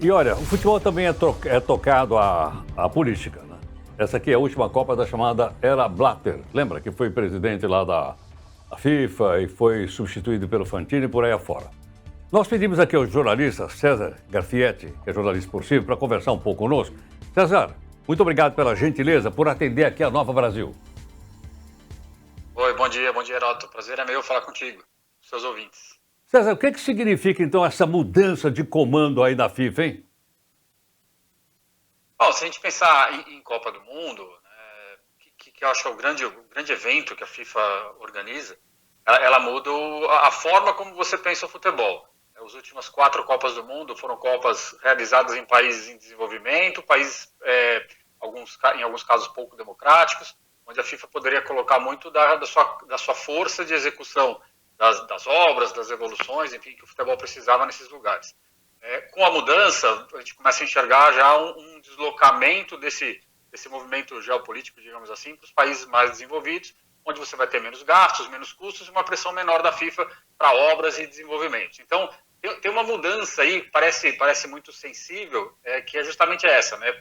E olha, o futebol também é tocado à política, né? Essa aqui é a última Copa da chamada Era Blatter. Lembra que foi presidente lá da FIFA e foi substituído pelo Fantini e por aí afora. Nós pedimos aqui ao jornalista César Garfietti, que é jornalista esportivo, para conversar um pouco conosco. César, muito obrigado pela gentileza por atender aqui a Nova Brasil. Oi, bom dia, Heródoto. Prazer é meu falar contigo, seus ouvintes. César, o que significa então essa mudança de comando aí na FIFA, hein? Bom, se a gente pensar em Copa do Mundo, né, que eu acho que é o grande evento que a FIFA organiza, ela muda a forma como você pensa o futebol. As últimas 4 Copas do Mundo foram Copas realizadas em países em desenvolvimento, países, em alguns casos, pouco democráticos, onde a FIFA poderia colocar muito da sua força de execução das obras, das evoluções, enfim, que o futebol precisava nesses lugares. Com a mudança, a gente começa a enxergar já um deslocamento desse movimento geopolítico, digamos assim, para os países mais desenvolvidos, onde você vai ter menos gastos, menos custos e uma pressão menor da FIFA para obras e desenvolvimento. Então, tem uma mudança aí, parece muito sensível, que é justamente essa, né?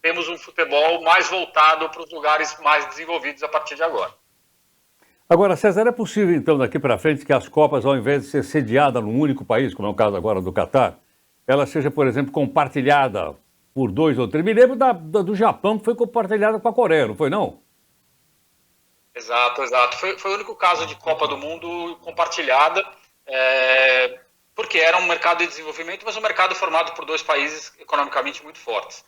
Temos um futebol mais voltado para os lugares mais desenvolvidos a partir de agora. Agora, César, é possível então daqui para frente que as Copas, ao invés de ser sediada num único país, como é o caso agora do Catar, ela seja, por exemplo, compartilhada por 2 ou 3? Me lembro do Japão, que foi compartilhada com a Coreia, não foi não? Exato. Foi o único caso de Copa do Mundo compartilhada, porque era um mercado de desenvolvimento, mas um mercado formado por 2 países economicamente muito fortes.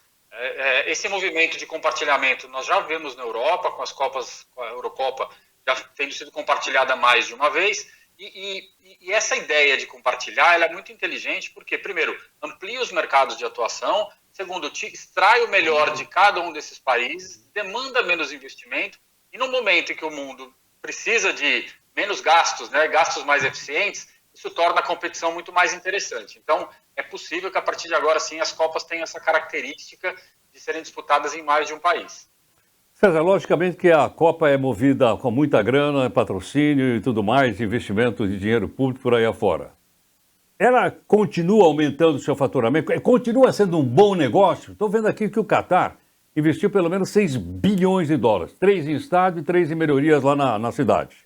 Esse movimento de compartilhamento nós já vemos na Europa, com as Copas, com a Eurocopa já tendo sido compartilhada mais de uma vez, e essa ideia de compartilhar ela é muito inteligente, porque, primeiro, amplia os mercados de atuação, segundo, extrai o melhor de cada um desses países, demanda menos investimento, e no momento em que o mundo precisa de menos gastos, né, gastos mais eficientes, isso torna a competição muito mais interessante. Então, é possível que a partir de agora, sim, as Copas tenham essa característica de serem disputadas em mais de um país. César, logicamente que a Copa é movida com muita grana, patrocínio e tudo mais, investimento de dinheiro público por aí afora. Ela continua aumentando o seu faturamento? Continua sendo um bom negócio? Estou vendo aqui que o Catar investiu pelo menos 6 bilhões de dólares, 3 em estádio e 3 em melhorias lá na cidade.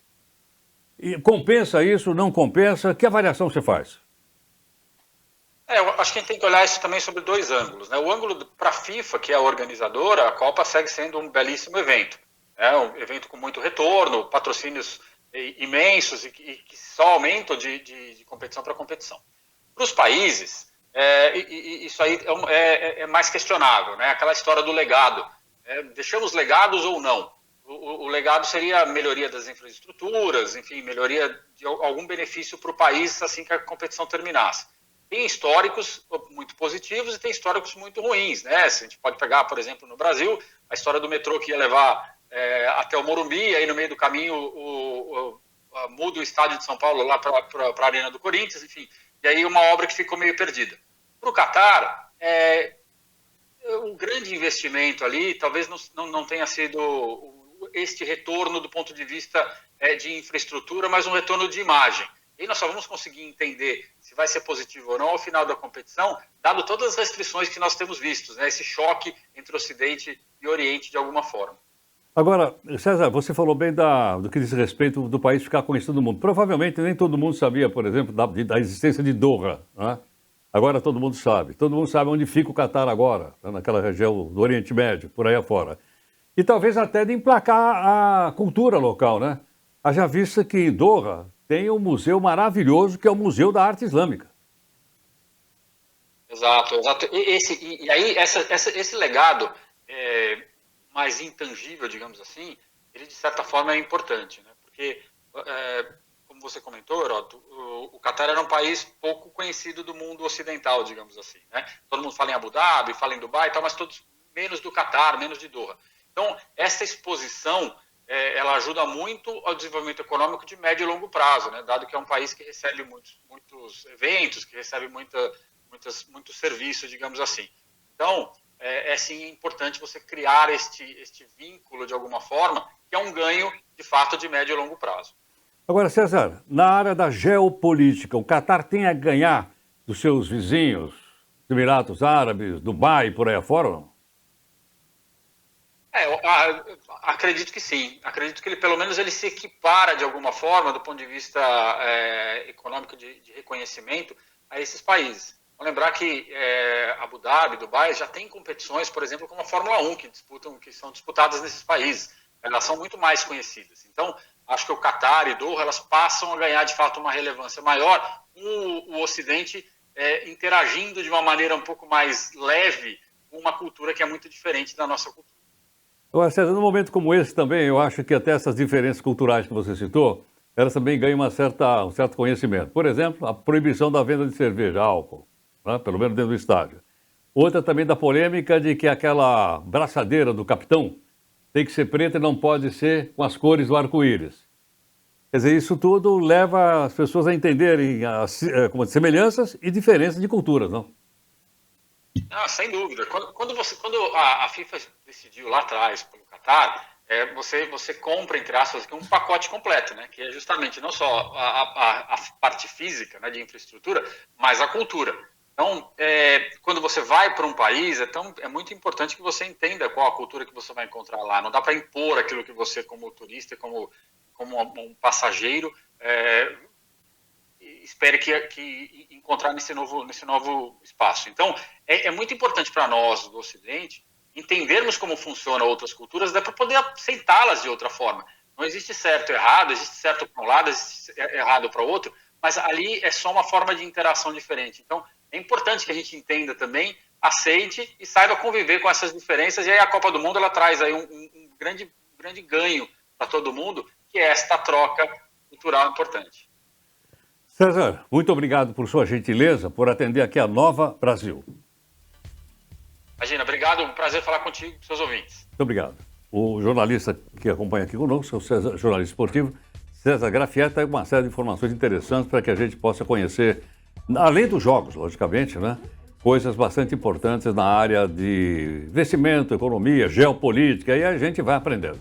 E compensa isso, não compensa? Que avaliação você faz? Eu acho que a gente tem que olhar isso também sobre 2 ângulos, né? O ângulo para a FIFA, que é a organizadora, a Copa segue sendo um belíssimo evento. Um evento com muito retorno, patrocínios imensos e que só aumentam de competição para competição. Para os países, isso aí é mais questionável, né? Aquela história do legado. Deixamos legados ou não? O legado seria a melhoria das infraestruturas, enfim, melhoria de algum benefício para o país assim que a competição terminasse. Tem históricos muito positivos e tem históricos muito ruins, né? Se a gente pode pegar, por exemplo, no Brasil, a história do metrô que ia levar até o Morumbi, aí no meio do caminho muda o estádio de São Paulo lá para a Arena do Corinthians, enfim. E aí uma obra que ficou meio perdida. Para o Catar, um grande investimento ali talvez não tenha sido este retorno do ponto de vista de infraestrutura, mas um retorno de imagem. E nós só vamos conseguir entender se vai ser positivo ou não ao final da competição, dado todas as restrições que nós temos vistos, né? Esse choque entre Ocidente e Oriente de alguma forma. Agora, César, você falou bem do que diz respeito do país ficar conhecido no mundo. Provavelmente nem todo mundo sabia, por exemplo, da existência de Doha, né? Agora todo mundo sabe. Todo mundo sabe onde fica o Catar agora, né? Naquela região do Oriente Médio, por aí afora. E talvez até de emplacar a cultura local, né? Haja vista que em Doha tem um museu maravilhoso que é o Museu da Arte Islâmica. Exato. E aí esse legado mais intangível, digamos assim, ele de certa forma é importante, né? Porque, como você comentou, Heródoto, o Catar era um país pouco conhecido do mundo ocidental, digamos assim, né? Todo mundo fala em Abu Dhabi, fala em Dubai e tal, mas todos menos do Catar, menos de Doha. Então, essa exposição ela ajuda muito ao desenvolvimento econômico de médio e longo prazo, né? Dado que é um país que recebe muitos eventos, que recebe muitos serviços, digamos assim. Então, sim importante você criar este vínculo de alguma forma, que é um ganho, de fato, de médio e longo prazo. Agora, César, na área da geopolítica, o Catar tem a ganhar dos seus vizinhos, Emirados Árabes, Dubai, por aí afora? Não? Acredito que sim. Acredito que ele, pelo menos, ele se equipara de alguma forma, do ponto de vista econômico de reconhecimento, a esses países. Vamos lembrar que Abu Dhabi, Dubai, já tem competições, por exemplo, como a Fórmula 1, que são disputadas nesses países. Elas são muito mais conhecidas. Então, acho que o Catar e Doha, elas passam a ganhar, de fato, uma relevância maior, o Ocidente interagindo de uma maneira um pouco mais leve com uma cultura que é muito diferente da nossa cultura. Agora, César, num momento como esse também, eu acho que até essas diferenças culturais que você citou, elas também ganham um certo conhecimento. Por exemplo, a proibição da venda de cerveja, álcool, né? Pelo menos dentro do estádio. Outra também da polêmica de que aquela braçadeira do capitão tem que ser preta e não pode ser com as cores do arco-íris. Quer dizer, isso tudo leva as pessoas a entenderem as semelhanças e diferenças de culturas, não? Sem dúvida. Quando a FIFA decidiu lá atrás pelo Catar, você compra, entre aspas, um pacote completo, né? Que é justamente não só a parte física, né, de infraestrutura, mas a cultura. Então, quando você vai para um país, é muito importante que você entenda qual a cultura que você vai encontrar lá. Não dá para impor aquilo que você, como turista, como um passageiro, espere que encontrar nesse novo espaço. Então, é muito importante para nós, do Ocidente, entendermos como funcionam outras culturas, para poder aceitá-las de outra forma. Não existe certo e errado, existe certo para um lado, existe errado para o outro, mas ali é só uma forma de interação diferente. Então, é importante que a gente entenda também, aceite e saiba conviver com essas diferenças. E aí a Copa do Mundo ela traz aí um grande ganho para todo mundo, que é esta troca cultural importante. César, muito obrigado por sua gentileza, por atender aqui a Nova Brasil. Imagina, obrigado, um prazer falar contigo e com seus ouvintes. Muito obrigado. O jornalista que acompanha aqui conosco, o César, jornalista esportivo, César Graffietta, tem uma série de informações interessantes para que a gente possa conhecer, além dos jogos, logicamente, né? Coisas bastante importantes na área de investimento, economia, geopolítica, e a gente vai aprendendo.